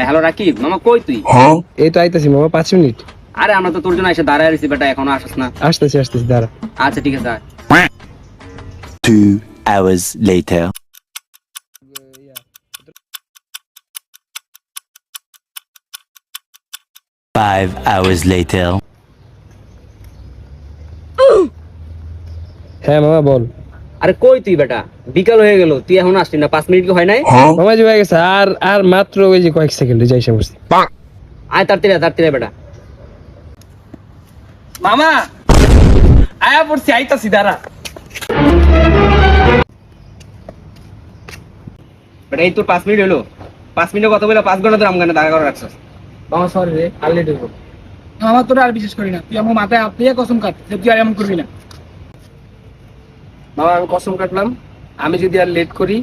Hello Rakib, মামা কই তুই? এই তো আইতাছি মামা, 5 মিনিট। আরে আমরা তো তোর জন্য এসে দাঁড়ায় রয়েছি বেটা, এখনো আসিস না। আসতেছি দাঁড়া। আচ্ছা ঠিক আছে, আয়। 2 hours later. Five hours later. হ্যাঁ মামা বল। আরে কই তুই বেটা? বিকাল হয়ে গেল, তুই এখন আসলি না? 5 মিনিট কি হয় নাই? মামা যে হয়ে গেছে, আর আর মাত্র ওই যে কয়েক সেকেন্ডে যাই এসে বসছি। আয় তাড়াতাড়ি বেটা। মামা আয়া পড়ছি, আইতাছি দাঁড়া। বেটা এই তোর 5 মিনিট হলো। 5 মিনিটের কথা বলে 5 ঘন্টা ধরে আমগানে দাঁড়া করে রাখছিস। মামা সরি রে, আর লেট হইব। মামা তোরা আর বিশ্বাস করি না, তুই আমার মাথায় হাত দিয়ে কসম কাট যে তুই আর এমন করবি না। মামা আমি কসম কাটলাম, আমি যদি আর লেট করি